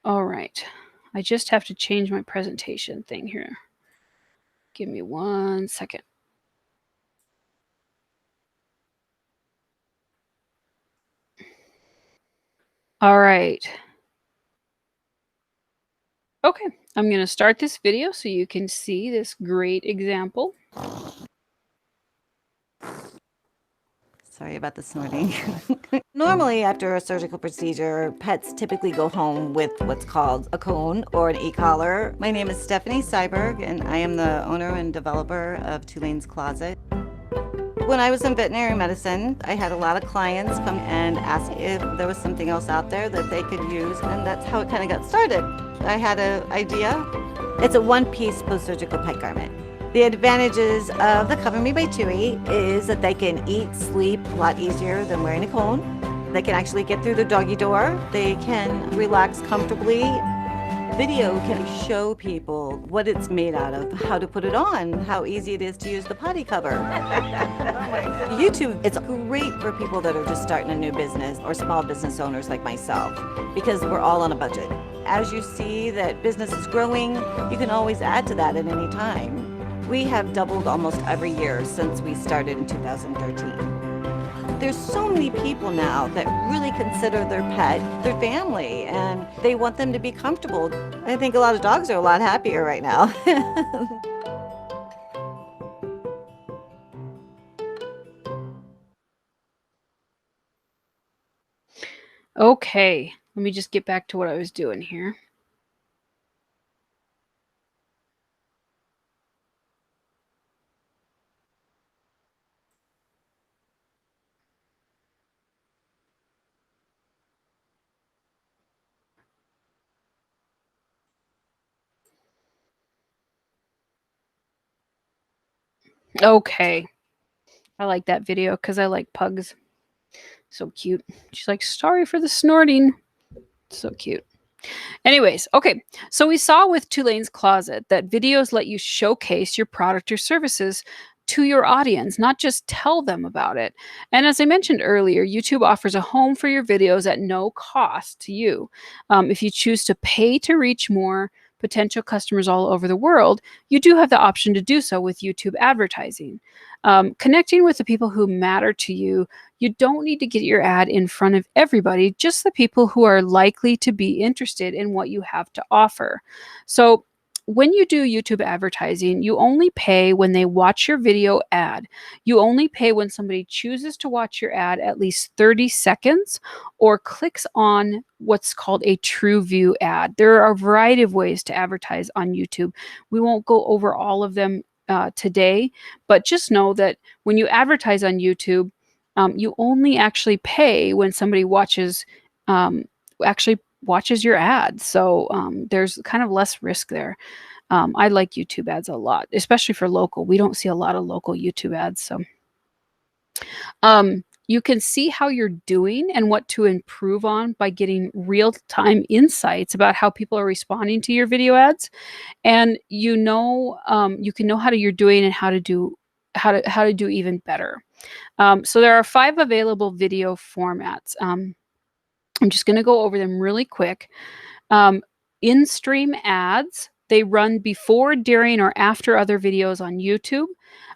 All right, I just have to change my presentation thing here. Give me 1 second. All right. Okay, I'm going to start this video so you can see this great example. Sorry about the snorting. Normally, after a surgical procedure, pets typically go home with what's called a cone or an e-collar. My name is Stephanie Seiberg, and I am the owner and developer of Tulane's Closet. When I was in veterinary medicine, I had a lot of clients come and ask if there was something else out there that they could use, and that's how it kind of got started. I had an idea. It's a one-piece post-surgical pet garment. The advantages of the Cover Me by Chewy is that they can eat, sleep a lot easier than wearing a cone. They can actually get through the doggy door. They can relax comfortably. video can show people what it's made out of, how to put it on, how easy it is to use the potty cover. YouTube, it's great for people that are just starting a new business or small business owners like myself, because we're all on a budget. As you see that business is growing, you can always add to that at any time. We have doubled almost every year since we started in 2013. There's so many people now that really consider their pet their family, and they want them to be comfortable. I think a lot of dogs are a lot happier right now. Okay, let me just get back to what I was doing here. Okay, I like that video because I like pugs. So cute. She's like, sorry for the snorting. So cute. Anyways, okay. So we saw with Tulane's Closet that videos let you showcase your product or services to your audience, not just tell them about it. And as I mentioned earlier, YouTube offers a home for your videos at no cost to you. If you choose to pay to reach more potential customers all over the world, you do have the option to do so with YouTube advertising. Connecting with the people who matter to you, you don't need to get your ad in front of everybody, just the people who are likely to be interested in what you have to offer. So, when you do YouTube advertising, you only pay when they watch your video ad. You only pay when somebody chooses to watch your ad at least 30 seconds or clicks on what's called a TRUEVIEW ad. There are a variety of ways to advertise on YouTube. We won't go over all of them today, but just know that when you advertise on YouTube, you only actually pay when somebody um, actually watches your ad. So there's kind of less risk there. I like YouTube ads a lot, especially for local. We don't see a lot of local YouTube ads. So you can see how you're doing and what to improve on by getting real-time insights about how people are responding to your video ads. And you can know how you're doing and how to do even better. So there are 5 available video formats. I'm just going to go over them really quick. Um, In-stream ads, they run before, during, or after other videos on YouTube,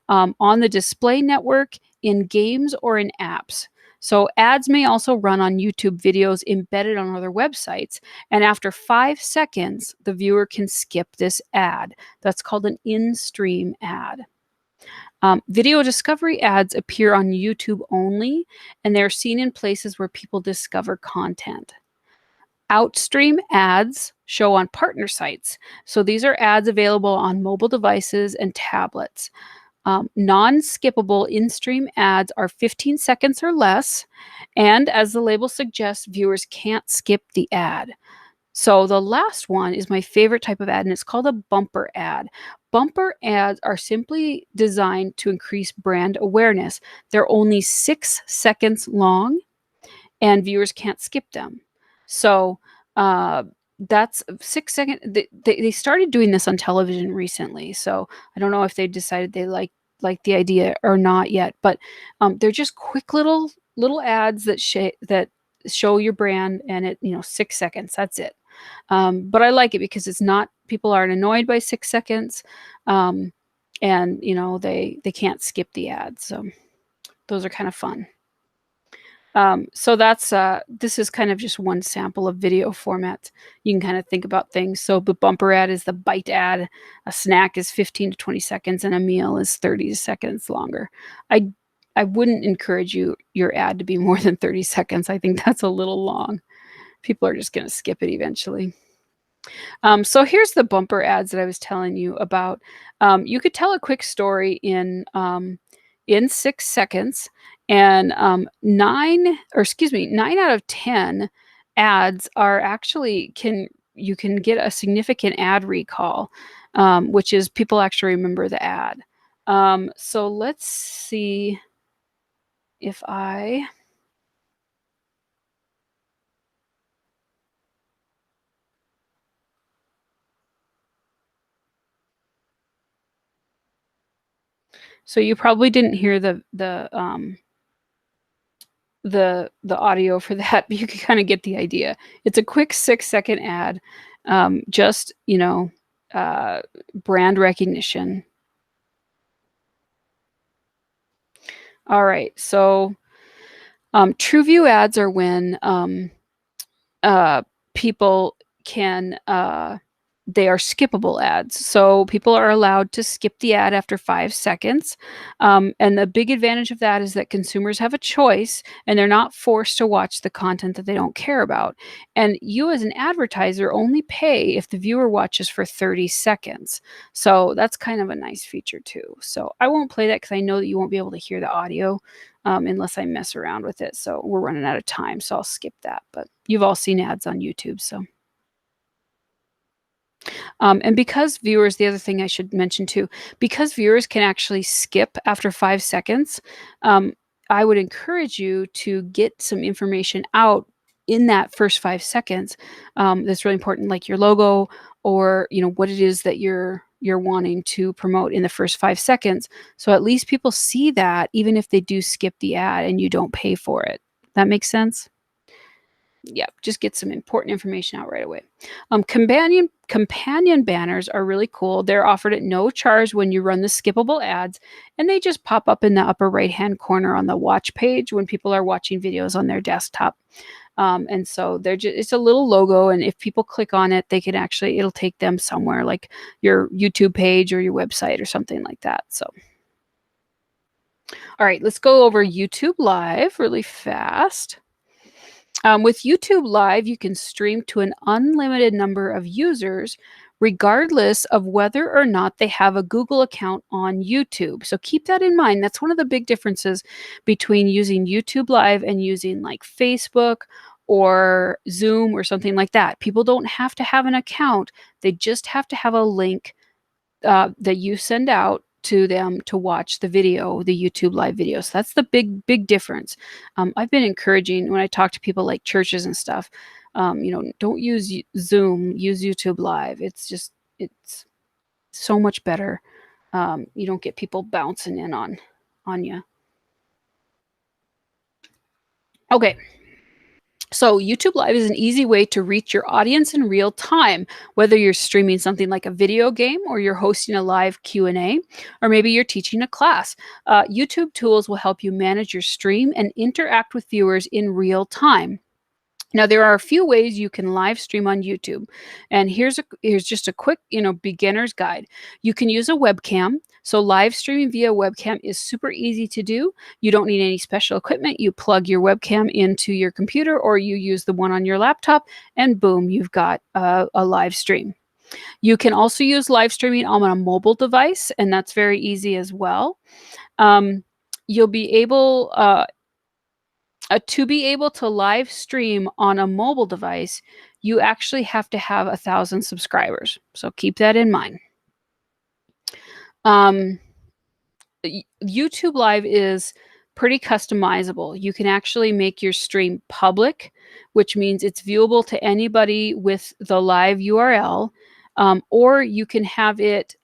on the display network, in games, or in apps. So ads may also run on YouTube videos embedded on other websites. And after 5 seconds, the viewer can skip this ad. That's called an in-stream ad. Video discovery ads appear on YouTube only, and they're seen in places where people discover content. Outstream ads show on partner sites. So these are ads available on mobile devices and tablets. Non-skippable in-stream ads are 15 seconds or less, and as the label suggests, viewers can't skip the ad. So the last one is my favorite type of ad, and it's called a bumper ad. Bumper ads are simply designed to increase brand awareness. They're only 6 seconds long, and viewers can't skip them. So uh, that's 6 seconds. They started doing this on television recently, so I don't know if they decided they like the idea or not yet. But they're just quick little ads that show your brand, and 6 seconds. That's it. But I like it because it's not people aren't annoyed by 6 seconds, um, and they can't skip the ads. So those are kind of fun. So this is kind of just one sample of video format. You can kind of think about things. So the bumper ad is the bite ad, a snack is 15 to 20 seconds, and a meal is 30 seconds longer. I wouldn't encourage your ad to be more than 30 seconds. I think that's a little long. People are just going to skip it eventually. So here's the bumper ads that I was telling you about. You could tell a quick story in 6 seconds, and 9 out of 10 ads are actually you can get a significant ad recall, which is people actually remember the ad. So let's see if I So you probably didn't hear the audio for that, but you can kind of get the idea. It's a quick 6-second ad, just uh, brand recognition. All right, so TrueView ads are when uh, people can they are skippable ads. So people are allowed to skip the ad after 5 seconds. And the big advantage of that is that consumers have a choice and they're not forced to watch the content that they don't care about. And you, as an advertiser, only pay if the viewer watches for 30 seconds. So that's kind of a nice feature, too. So I won't play that because I know that you won't be able to hear the audio. Unless I mess around with it. So we're running out of time, so I'll skip that. But you've all seen ads on YouTube, so. And because viewers, the other thing I should mention too, because viewers can actually skip after 5 seconds, um, I would encourage you to get some information out in that first 5 seconds. That's really important, like your logo or what it is that you're wanting to promote in the first 5 seconds. So at least people see that, even if they do skip the ad and you don't pay for it. That makes sense? Yeah, just get some important information out right away. Companion banners are really cool. They're offered at no charge when you run the skippable ads, and they just pop up in the upper right hand corner on the watch page when people are watching videos on their desktop. And so they're just, it's a little logo, and if people click on it, they can actually, it'll take them somewhere like your YouTube page or your website or something like that. So all right, let's go over YouTube Live really fast. With YouTube Live, you can stream to an unlimited number of users, regardless of whether or not they have a Google account on YouTube. So keep that in mind. That's one of the big differences between using YouTube Live and using like Facebook or Zoom or something like that. People don't have to have an account, they just have to have a link that you send out to them to watch the video, the YouTube live video. So that's the big difference. I've been encouraging when I talk to people like churches and stuff, don't use Zoom, use YouTube Live. It's so much better. You don't get people bouncing in on you. Okay. So YouTube Live is an easy way to reach your audience in real time, whether you're streaming something like a video game or you're hosting a live Q&A, or maybe you're teaching a class. YouTube tools will help you manage your stream and interact with viewers in real time. Now, there are a few ways you can live stream on YouTube, and here's just a quick, beginner's guide. You can use a webcam. So live streaming via webcam is super easy to do. You don't need any special equipment. You plug your webcam into your computer, or you use the one on your laptop, and boom, you've got a live stream. You can also use live streaming on a mobile device, and that's very easy as well. You'll be able to be able to live stream on a mobile device, you actually have to have 1,000 subscribers. So keep that in mind. YouTube Live is pretty customizable. You can actually make your stream public, which means it's viewable to anybody with the live URL, or you can have it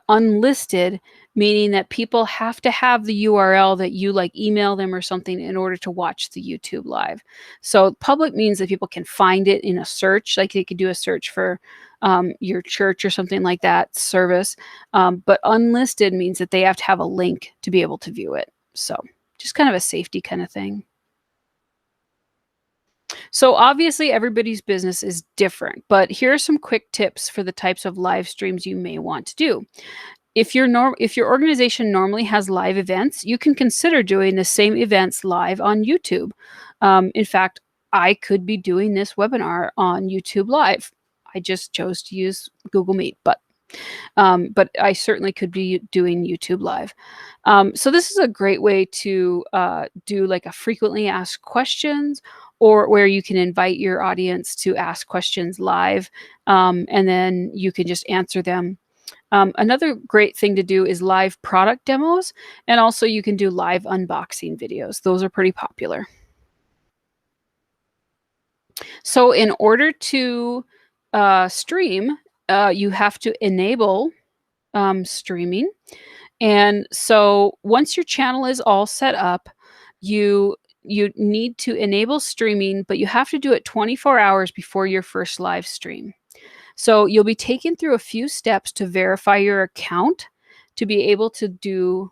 unlisted, meaning that people have to have the URL that you like email them or something in order to watch the YouTube Live. So public means that people can find it in a search, like they could do a search for your church or something like that service. But unlisted means that they have to have a link to be able to view it. So just kind of a safety kind of thing. So obviously everybody's business is different, but here are some quick tips for the types of live streams you may want to do. If your organization normally has live events, you can consider doing the same events live on YouTube. In fact, I could be doing this webinar on YouTube Live. I just chose to use Google Meet, but I certainly could be doing YouTube Live. So this is a great way to do like a frequently asked questions, or where you can invite your audience to ask questions live, and then you can just answer them. Another great thing to do is live product demos, and also you can do live unboxing videos. Those are pretty popular. So in order to stream, you have to enable streaming. And so once your channel is all set up, you need to enable streaming, but you have to do it 24 hours before your first live stream. So you'll be taken through a few steps to verify your account to be able to do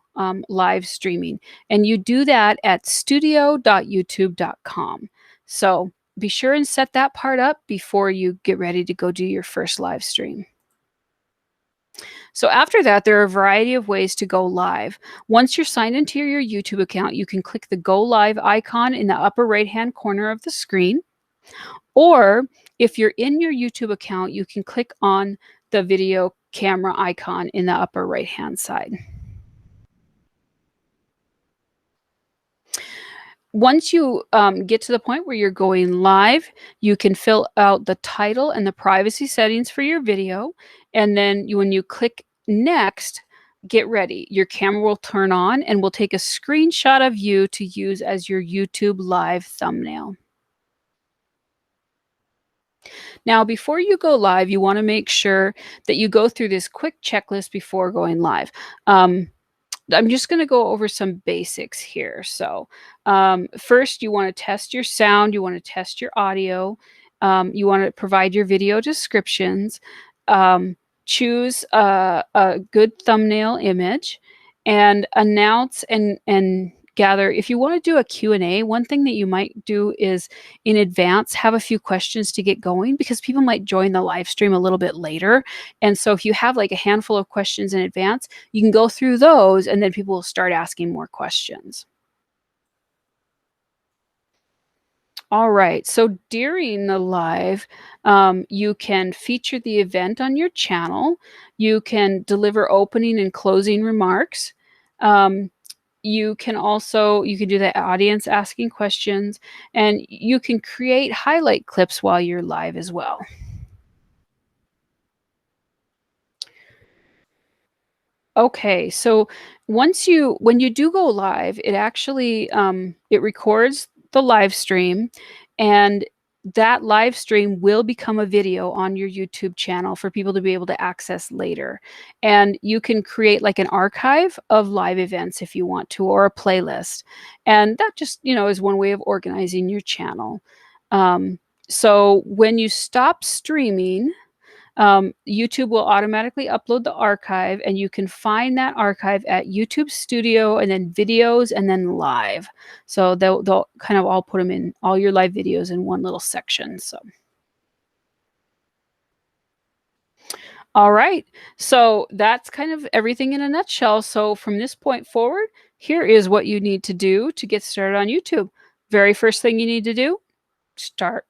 live streaming. And you do that at studio.youtube.com. So be sure and set that part up before you get ready to go do your first live stream. So after that, there are a variety of ways to go live. Once you're signed into your YouTube account, you can click the Go Live icon in the upper right-hand corner of the screen. Or if you're in your YouTube account, you can click on the video camera icon in the upper right-hand side. Once you get to the point where you're going live, you can fill out the title and the privacy settings for your video. And then when you click next, get ready. Your camera will turn on and will take a screenshot of you to use as your YouTube live thumbnail. Now, before you go live, you want to make sure that you go through this quick checklist before going live. I'm just going to go over some basics here. So first, you want to test your sound. You want to test your audio. You want to provide your video descriptions. Choose a good thumbnail image and announce and gather. If you want to do a Q&A, one thing that you might do is in advance have a few questions to get going, because people might join the live stream a little bit later. And so if you have like a handful of questions in advance, you can go through those and then people will start asking more questions. All right, so during the live, you can feature the event on your channel. You can deliver opening and closing remarks. You can do the audience asking questions, and you can create highlight clips while you're live as well. Okay, so when you do go live, it actually it records the live stream, and that live stream will become a video on your YouTube channel for people to be able to access later. And you can create like an archive of live events if you want to, or a playlist. And that just, is one way of organizing your channel. So when you stop streaming, YouTube will automatically upload the archive, and you can find that archive at YouTube Studio and then videos and then live. So they'll kind of all put them in all your live videos in one little section. So. All right. So that's kind of everything in a nutshell. So from this point forward, here is what you need to do to get started on YouTube. Very first thing you need to do,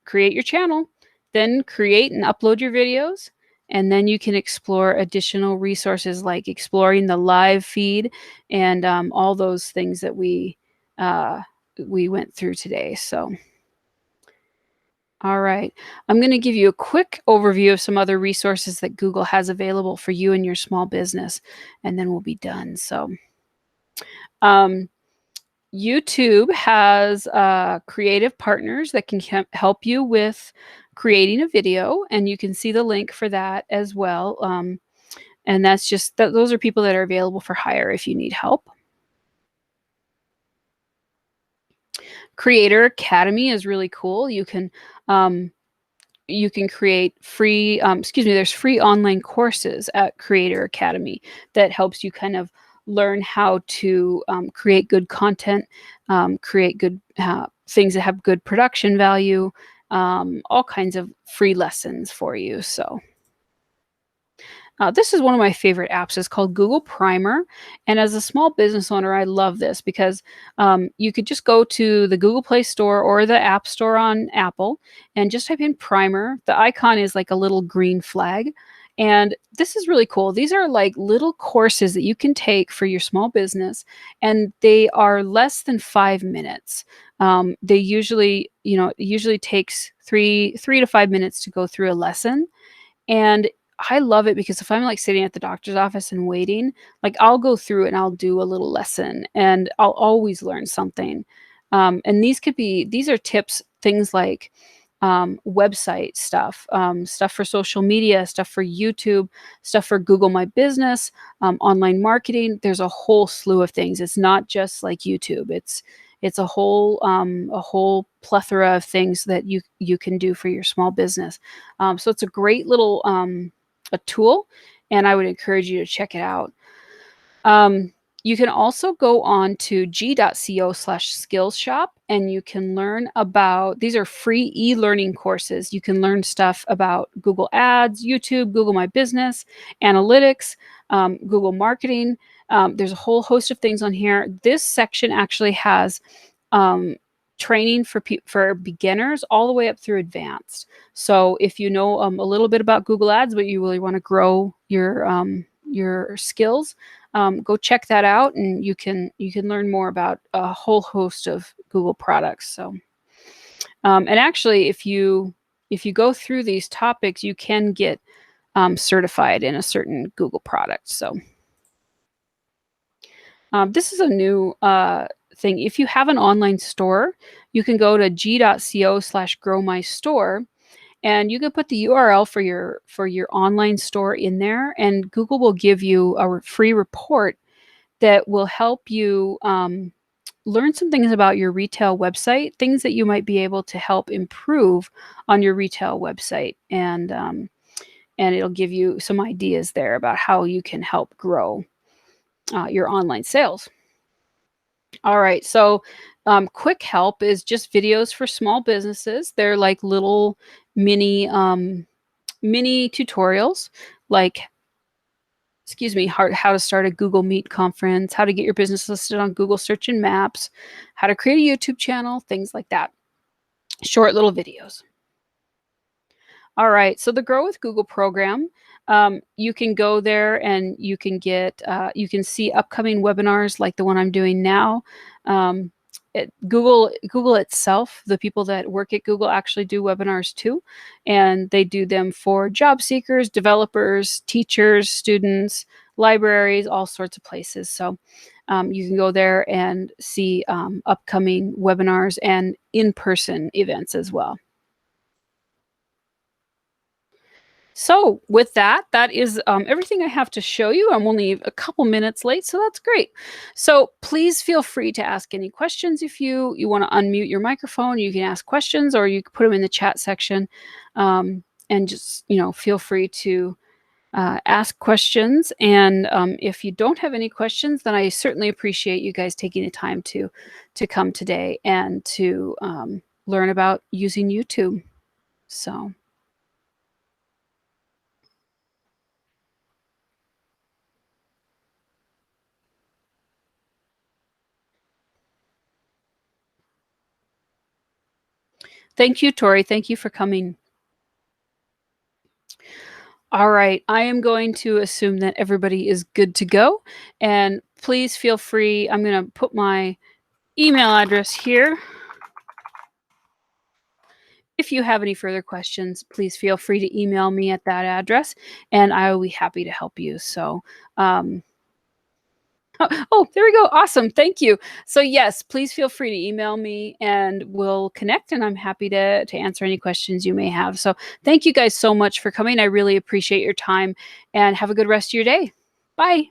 create your channel, then create and upload your videos. And then you can explore additional resources like exploring the live feed and all those things that we went through today. So, all right. I'm going to give you a quick overview of some other resources that Google has available for you and your small business, and then we'll be done. So, YouTube has creative partners that can help you with creating a video, and you can see the link for that as well. And that's just those are people that are available for hire if you need help. Creator Academy is really cool. You can create free, there's free online courses at Creator Academy that helps you kind of learn how to create good content, create good things that have good production value, all kinds of free lessons for you. So this is one of my favorite apps. It's called Google Primer. And as a small business owner, I love this because you could just go to the Google Play Store or the App Store on Apple and just type in Primer. The icon is like a little green flag. And this is really cool. These are like little courses that you can take for your small business, and they are less than 5 minutes. They usually, it usually takes three to 5 minutes to go through a lesson. And I love it because if I'm like sitting at the doctor's office and waiting, like I'll go through it and I'll do a little lesson, and I'll always learn something. And these are tips, things like website stuff, stuff for social media, stuff for YouTube, stuff for Google My Business, online marketing. There's a whole slew of things. It's not just like YouTube. It's a whole plethora of things that you can do for your small business. So it's a great little a tool, and I would encourage you to check it out. You can also go on to g.co/skills shop, and you can learn about, these are free e-learning courses. You can learn stuff about Google Ads, YouTube, Google My Business, analytics, Google marketing. There's a whole host of things on here. This section actually has training for beginners all the way up through advanced. So if you know a little bit about Google Ads, but you really want to grow your skills, go check that out, and you can learn more about a whole host of Google products. So, and actually, if you go through these topics, you can get certified in a certain Google product. So, this is a new thing. If you have an online store, you can go to g.co/growmystore. And you can put the URL for your online store in there, and Google will give you a free report that will help you learn some things about your retail website, things that you might be able to help improve on your retail website, and it'll give you some ideas there about how you can help grow your online sales. All right, so quick help is just videos for small businesses. They're like little mini tutorials, like, excuse me, how to start a Google Meet conference, how to get your business listed on Google Search and Maps, how to create a YouTube channel, things like that. Short little videos. All right, so the Grow with Google program, you can go there and you can get, you can see upcoming webinars like the one I'm doing now. Google itself, the people that work at Google actually do webinars too, and they do them for job seekers, developers, teachers, students, libraries, all sorts of places. So you can go there and see upcoming webinars and in-person events as well. So with that is everything I have to show you. I'm only a couple minutes late, so that's great. So please feel free to ask any questions. If you want to unmute your microphone, you can ask questions, or you can put them in the chat section, and just feel free to ask questions. And if you don't have any questions, then I certainly appreciate you guys taking the time to come today and to learn about using YouTube. So. Thank you, Tori. Thank you for coming. All right, I am going to assume that everybody is good to go. And please feel free, I'm going to put my email address here. If you have any further questions, please feel free to email me at that address, and I will be happy to help you. So, oh, there we go. Awesome. Thank you. So yes, please feel free to email me and we'll connect, and I'm happy to answer any questions you may have. So thank you guys so much for coming. I really appreciate your time, and have a good rest of your day. Bye.